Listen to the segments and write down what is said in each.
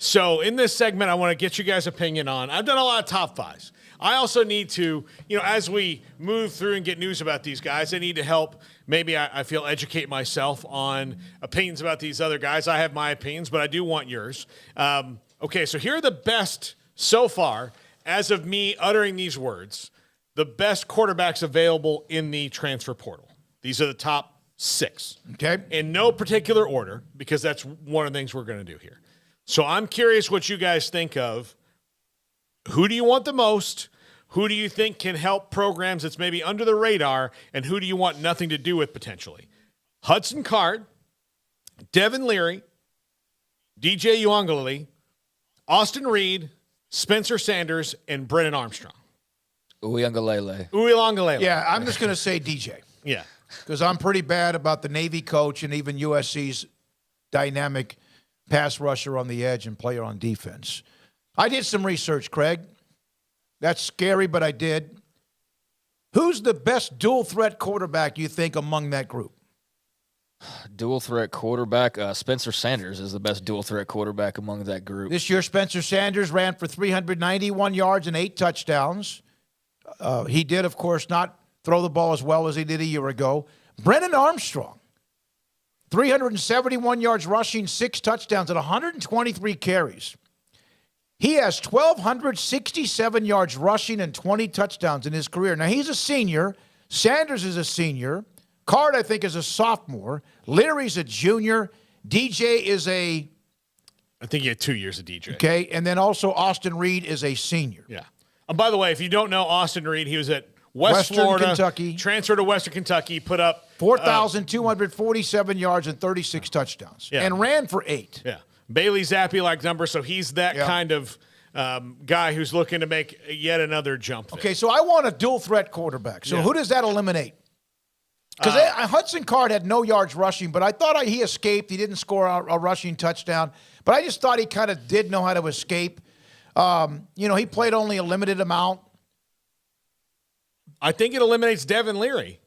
So in this segment, I want to get you guys' opinion on. I've done a lot of top fives. I also need to, as we move through and get news about these guys, I need to help. Maybe I feel educate myself on opinions about these other guys. I have my opinions, but I do want yours. Okay, so here are the best so far, as of me uttering these words, the best quarterbacks available in the transfer portal. These are the top 6. Okay. In no particular order, because that's one of the things we're going to do here. So I'm curious what you guys think of. Who do you want the most? Who do you think can help programs that's maybe under the radar? And who do you want nothing to do with potentially? Hudson Card, Devin Leary, DJ Uiagalelei, Austin Reed, Spencer Sanders, and Brennan Armstrong. Uiagalelei. Yeah, I'm just going to say DJ. Yeah. Because I'm pretty bad about the Navy coach and even USC's dynamic pass rusher on the edge and player on defense. I did some research, Craig. That's scary, but I did. Who's the best dual-threat quarterback, you think, among that group? Dual-threat quarterback? Spencer Sanders is the best dual-threat quarterback among that group. This year, Spencer Sanders ran for 391 yards and 8 touchdowns. He did, of course, not throw the ball as well as he did a year ago. Brennan Armstrong, 371 yards rushing, 6 touchdowns, and 123 carries. He has 1,267 yards rushing and 20 touchdowns in his career. Now, he's a senior. Sanders is a senior. Card, I think, is a sophomore. Leary's a junior. DJ is a... I think he had 2 years of DJ. Okay, and then also Austin Reed is a senior. Yeah. And by the way, if you don't know Austin Reed, he was at Western Florida, Kentucky. Transferred to Western Kentucky, put up 4,247 yards and 36 touchdowns, and ran for 8. Yeah. Bailey Zappi-like number, so he's that kind of guy who's looking to make yet another jump there. Okay, so I want a dual-threat quarterback. So who does that eliminate? Because Hudson Card had no yards rushing, but I thought he escaped. He didn't score a rushing touchdown, but I just thought he kind of did know how to escape. He played only a limited amount. I think it eliminates Devin Leary.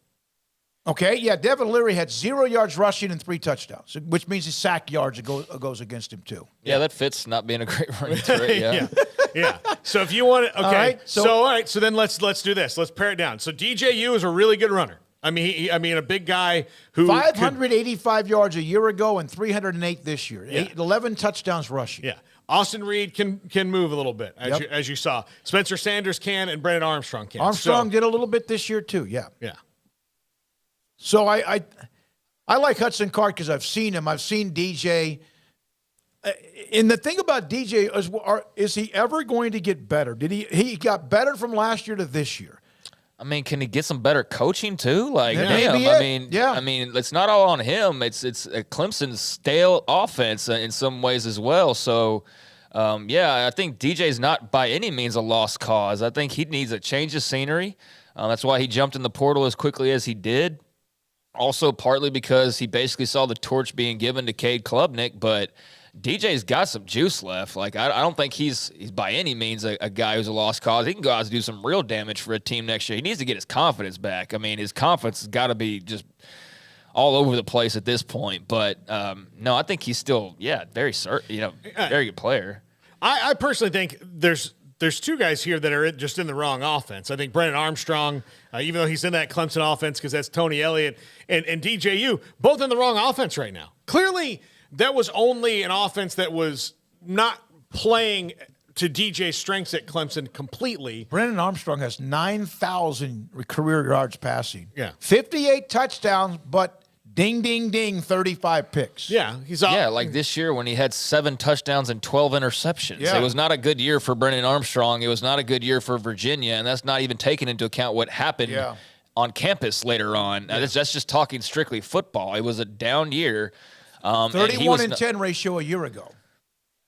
Okay, yeah, Devin Leary had 0 yards rushing and 3 touchdowns, which means his sack yards goes against him too. Yeah, that fits not being a great running threat. Yeah. Yeah. So if you want to, okay. All right, So then let's do this. Let's pare it down. So DJU is a really good runner. I mean, a big guy who 585 yards a year ago and 308 this year. 11 touchdowns rushing. Yeah. Austin Reed can move a little bit, as you saw. Spencer Sanders can, and Brennan Armstrong can. Armstrong did a little bit this year too. Yeah. Yeah. So I like Hudson Card because I've seen him. I've seen DJ. And the thing about DJ is he ever going to get better? He got better from last year to this year? I mean, can he get some better coaching too? Like, damn. I mean, it's not all on him. It's Clemson's stale offense in some ways as well. So, I think DJ's not by any means a lost cause. I think he needs a change of scenery. That's why he jumped in the portal as quickly as he did. Also, partly because he basically saw the torch being given to Cade Klubnik, but DJ's got some juice left. Like, I don't think he's by any means a guy who's a lost cause. He can go out and do some real damage for a team next year. He needs to get his confidence back. I mean, his confidence has got to be just all over the place at this point. But, no, I think he's still, very good player. I personally think there's 2 guys here that are just in the wrong offense. I think Brennan Armstrong, even though he's in that Clemson offense because that's Tony Elliott, and DJU, both in the wrong offense right now. Clearly, that was only an offense that was not playing to DJ's strengths at Clemson completely. Brennan Armstrong has 9,000 career yards passing. Yeah. 58 touchdowns, but ding, ding, ding, 35 picks. Yeah. Like this year when he had 7 touchdowns and 12 interceptions. Yeah. It was not a good year for Brennan Armstrong. It was not a good year for Virginia, and that's not even taking into account what happened on campus later on. That's just talking strictly football. It was a down year. 31-10 ratio a year ago.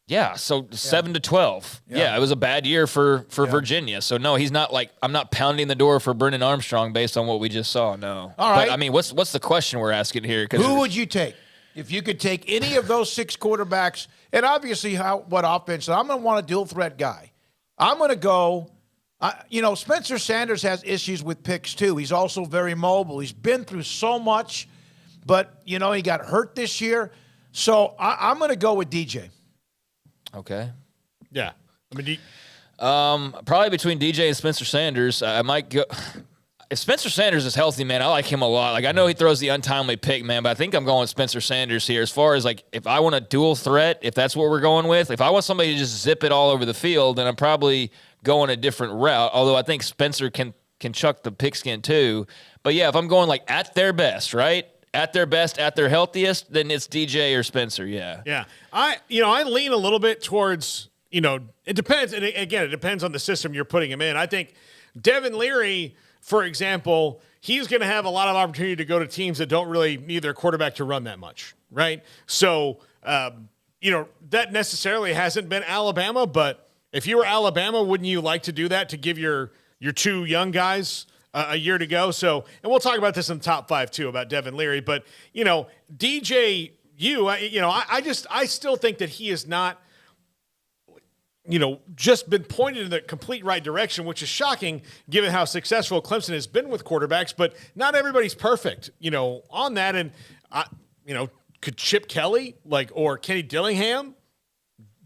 Yeah, so 7 to 12. Yeah, it was a bad year for Virginia. So no, he's not like, I'm not pounding the door for Brennan Armstrong based on what we just saw. No. All right. But I mean, what's the question we're asking here? Who would you take if you could take any of those 6 quarterbacks? And obviously, what offense? I'm going to want a dual threat guy. I'm going to go. Spencer Sanders has issues with picks too. He's also very mobile. He's been through so much, but he got hurt this year. So I'm going to go with DJ. Okay. Yeah. I mean, Probably between DJ and Spencer Sanders. I might go. If Spencer Sanders is healthy, man, I like him a lot. Like, I know he throws the untimely pick, man, but I think I'm going with Spencer Sanders here. As far as, like, if I want a dual threat, if that's what we're going with, if I want somebody to just zip it all over the field, then I'm probably going a different route, although I think Spencer can chuck the pigskin too. But, yeah, if I'm going, like, at their best, right? At their best, at their healthiest, then it's DJ or Spencer, yeah. Yeah. I lean a little bit towards, it depends. And again, it depends on the system you're putting him in. I think Devin Leary, for example, he's going to have a lot of opportunity to go to teams that don't really need their quarterback to run that much, right? So, that necessarily hasn't been Alabama, but if you were Alabama, wouldn't you like to do that to give your two young guys a year to go? So, and we'll talk about this in the top 5 too, about Devin Leary, but, DJ, I still think that he is not, just been pointed in the complete right direction, which is shocking given how successful Clemson has been with quarterbacks, but not everybody's perfect, on that. And, could Chip Kelly, or Kenny Dillingham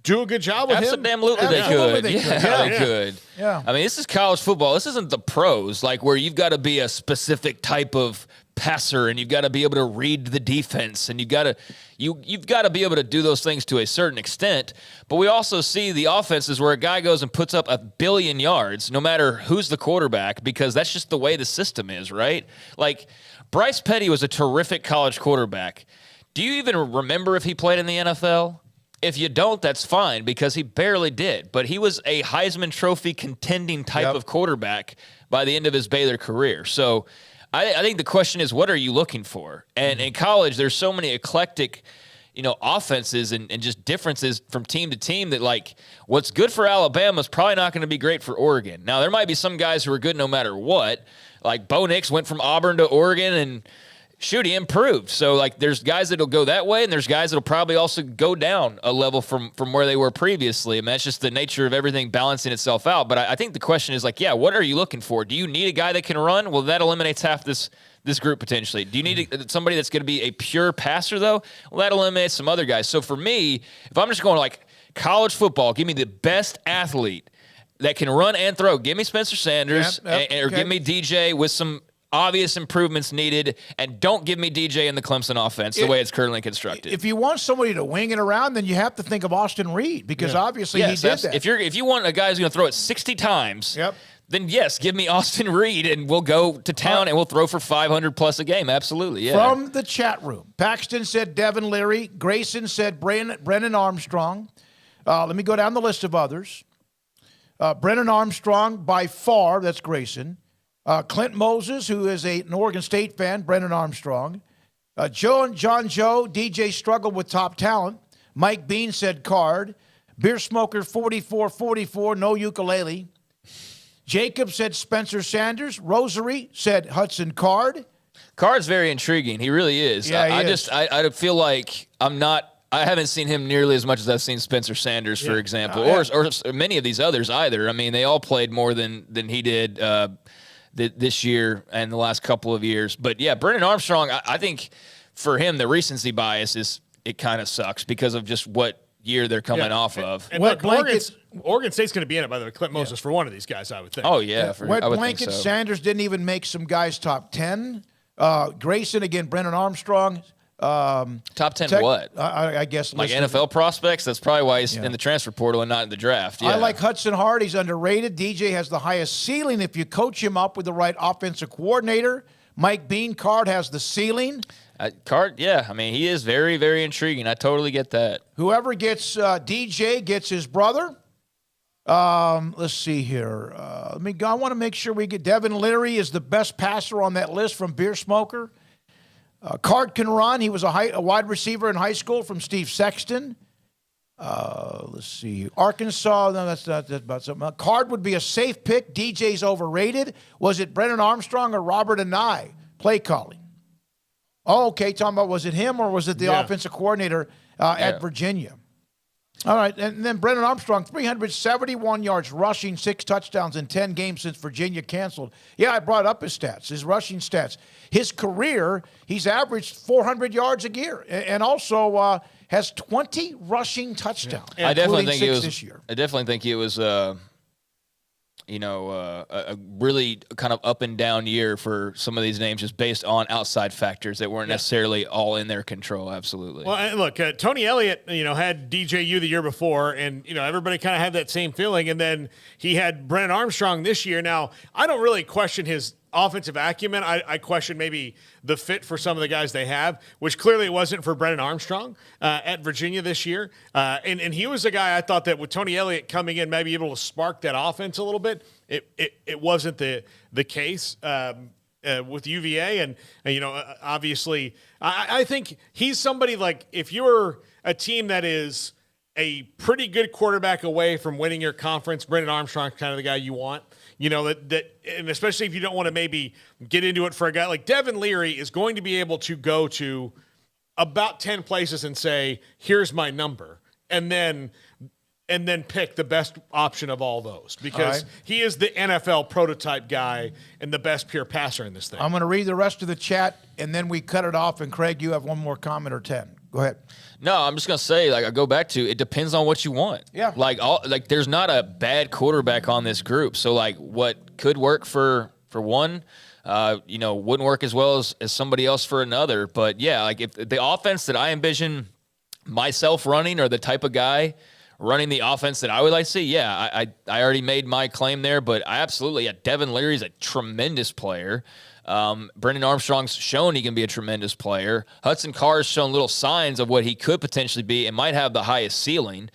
do a good job with him? Absolutely they could. They could. Yeah. I mean, this is college football. This isn't the pros, where you've got to be a specific type of passer and you've got to be able to read the defense and you've got to be able to do those things to a certain extent. But we also see the offenses where a guy goes and puts up 1 billion yards no matter who's the quarterback, because that's just the way the system is, right? Like, Bryce Petty was a terrific college quarterback. Do you even remember if he played in the NFL? If you don't, that's fine, because he barely did. But he was a Heisman Trophy contending type of quarterback by the end of his Baylor career. So I think the question is, what are you looking for? And in college, there's so many eclectic, offenses and just differences from team to team that, what's good for Alabama is probably not going to be great for Oregon. Now, there might be some guys who are good no matter what. Like, Bo Nix went from Auburn to Oregon and shoot, he improved. So, there's guys that'll go that way, and there's guys that'll probably also go down a level from where they were previously. I mean, that's just the nature of everything balancing itself out. But I think the question is, what are you looking for? Do you need a guy that can run? Well, that eliminates half this group potentially. Do you need somebody that's going to be a pure passer, though? Well, that eliminates some other guys. So for me, if I'm just going college football, give me the best athlete that can run and throw. Give me Spencer Sanders, or give me DJ with some obvious improvements needed, and don't give me DJ in the Clemson offense the way it's currently constructed. If you want somebody to wing it around, then you have to think of Austin Reed, because obviously he did that. If you want a guy who's going to throw it 60 times, then yes, give me Austin Reed, and we'll go to town and we'll throw for 500 plus a game. Absolutely, yeah. From the chat room, Paxton said Devin Leary. Grayson said Brennan Armstrong. Let me go down the list of others. Brennan Armstrong, by far, that's Grayson. Clint Moses, who is an Oregon State fan, Brennan Armstrong. John Joe, DJ struggled with top talent. Mike Bean said Card. Beer Smoker 4444, no ukulele. Jacob said Spencer Sanders. Rosary said Hudson Card. Card's very intriguing. He really is. Yeah, I feel like I haven't seen him nearly as much as I've seen Spencer Sanders, for example, or many of these others either. I mean, they all played more than he did this year and the last couple of years. But yeah, Brennan Armstrong, I think for him, the recency bias it kind of sucks because of just what year they're coming off of. And look, Oregon State's going to be in it, by the way. Clint Moses for one of these guys, I would think. Oh, yeah. Wet blanket, Sanders didn't even make some guys top 10. Grayson, again, Brennan Armstrong. Top 10 what? I guess. NFL prospects? That's probably why he's in the transfer portal and not in the draft. Yeah. I like Hudson Hard. He's underrated. DJ has the highest ceiling if you coach him up with the right offensive coordinator. Mike Bean, Card has the ceiling. Card, yeah. I mean, he is very, very intriguing. I totally get that. Whoever gets DJ gets his brother. Let's see here. I want to make sure we get Devin Leary is the best passer on that list from Beer Smoker. Card can run. He was a wide receiver in high school from Steve Sexton. Let's see. Arkansas. No, that's about something. Card would be a safe pick. DJ's overrated. Was it Brennan Armstrong or Robert Anai? Play calling. Oh, okay. Talking about, was it him or was it the offensive coordinator at Virginia? All right. And then Brennan Armstrong, 371 yards rushing, 6 touchdowns in 10 games since Virginia canceled. Yeah, I brought up his stats, his rushing stats. His career, he's averaged 400 yards a year and also has 20 rushing touchdowns. I definitely including think 6 this year. I definitely think it was a really kind of up and down year for some of these names, just based on outside factors that weren't necessarily all in their control. Absolutely. Well, and look, Tony Elliott, had DJU the year before, and everybody kind of had that same feeling. And then he had Brennan Armstrong this year. Now, I don't really question his offensive acumen. I question maybe the fit for some of the guys they have, which clearly it wasn't for Brennan Armstrong at Virginia this year. And he was a guy I thought that with Tony Elliott coming in, maybe able to spark that offense a little bit. It wasn't the case with UVA, and obviously I think he's somebody like, if you're a team that is a pretty good quarterback away from winning your conference, Brennan Armstrong's kind of the guy you want. And especially if you don't want to maybe get into it for a guy like Devin Leary is going to be able to go to about 10 places and say, here's my number. And then pick the best option of all those, because he is the NFL prototype guy and the best pure passer in this thing. I'm going to read the rest of the chat, and then we cut it off. And Craig, you have one more comment or 10. Go ahead. No, I'm just gonna say, I go back to, it depends on what you want. Yeah. There's not a bad quarterback on this group. So what could work for one, wouldn't work as well as somebody else for another. But yeah, if the offense that I envision myself running, or the type of guy running the offense that I would like to see, yeah, I already made my claim there. But I absolutely, Devin Leary's a tremendous player. Brennan Armstrong's shown he can be a tremendous player. Hudson Card's shown little signs of what he could potentially be and might have the highest ceiling.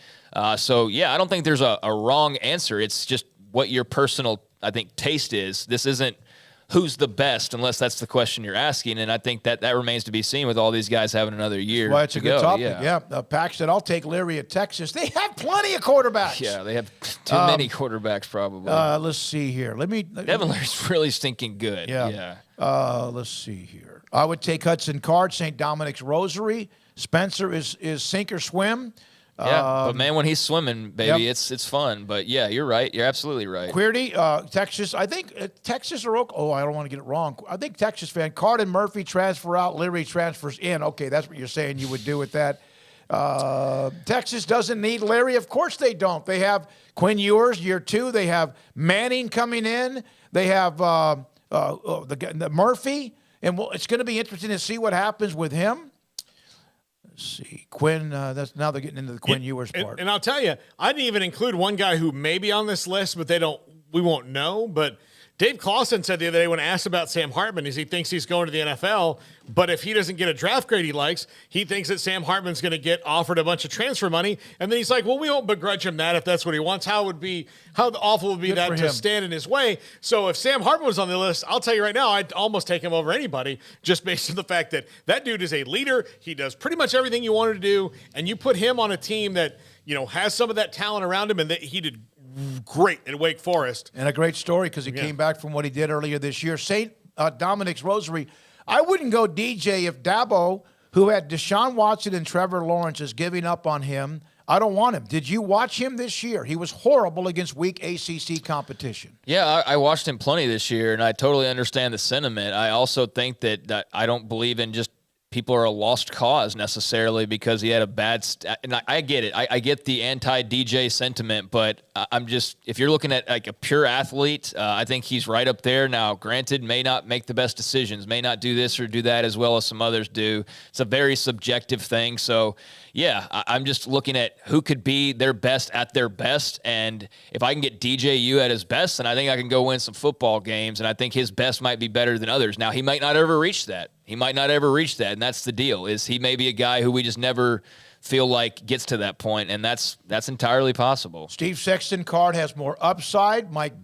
So, yeah, I don't think there's a wrong answer. It's just what your personal, I think, taste is. This isn't who's the best, unless that's the question you're asking. And I think that remains to be seen with all these guys having another year. Well, it's a good topic. Yeah. Pax said, I'll take Leary at Texas. They have plenty of quarterbacks. Yeah, they have too many quarterbacks probably. Let's see here. Devin Leary's really stinking good. Yeah. Let's see here. I would take Hudson Card, St. Dominic's Rosary. Spencer is sink or swim. Yeah, but man, when he's swimming, baby, it's fun. But yeah, you're right. You're absolutely right. Queerty, Texas. I think Texas or I don't want to get it wrong. I think Texas fan. Card and Murphy transfer out. Leary transfers in. Okay, that's what you're saying you would do with that. Texas doesn't need Leary. Of course they don't. They have Quinn Ewers, year 2. They have Manning coming in. They have the Murphy, and it's going to be interesting to see what happens with him. Let's see. Quinn, now they're getting into the Quinn Ewers part. And I'll tell you, I didn't even include one guy who may be on this list, but we won't know. But Dave Clawson said the other day when asked about Sam Hartman, he thinks he's going to the NFL, but if he doesn't get a draft grade he likes, he thinks that Sam Hartman's going to get offered a bunch of transfer money. And then he's like, well, we won't begrudge him that if that's what he wants. How awful would be Good that to stand in his way? So if Sam Hartman was on the list, I'll tell you right now, I'd almost take him over anybody, just based on the fact that dude is a leader. He does pretty much everything you want him to do. And you put him on a team that, has some of that talent around him, and that he did great at Wake Forest. And a great story, because he came back from what he did earlier this year. St. Dominic's Rosary. I wouldn't go DJ if Dabo, who had Deshaun Watson and Trevor Lawrence, is giving up on him. I don't want him. Did you watch him this year? He was horrible against weak ACC competition. Yeah, I watched him plenty this year, and I totally understand the sentiment. I also think that I don't believe in just people are a lost cause necessarily because he had a bad and I get it. I get the anti-DJ sentiment, but I'm just, if you're looking at a pure athlete, I think he's right up there. Now, granted, may not make the best decisions, may not do this or do that as well as some others do. It's a very subjective thing. So, yeah, I'm just looking at who could be their best at their best. And if I can get DJU at his best, then I think I can go win some football games. And I think his best might be better than others. Now, he might not ever reach that. And that's the deal, is he may be a guy who we just never feel like gets to that point, and that's entirely possible. Steve Sexton Card has more upside. Mike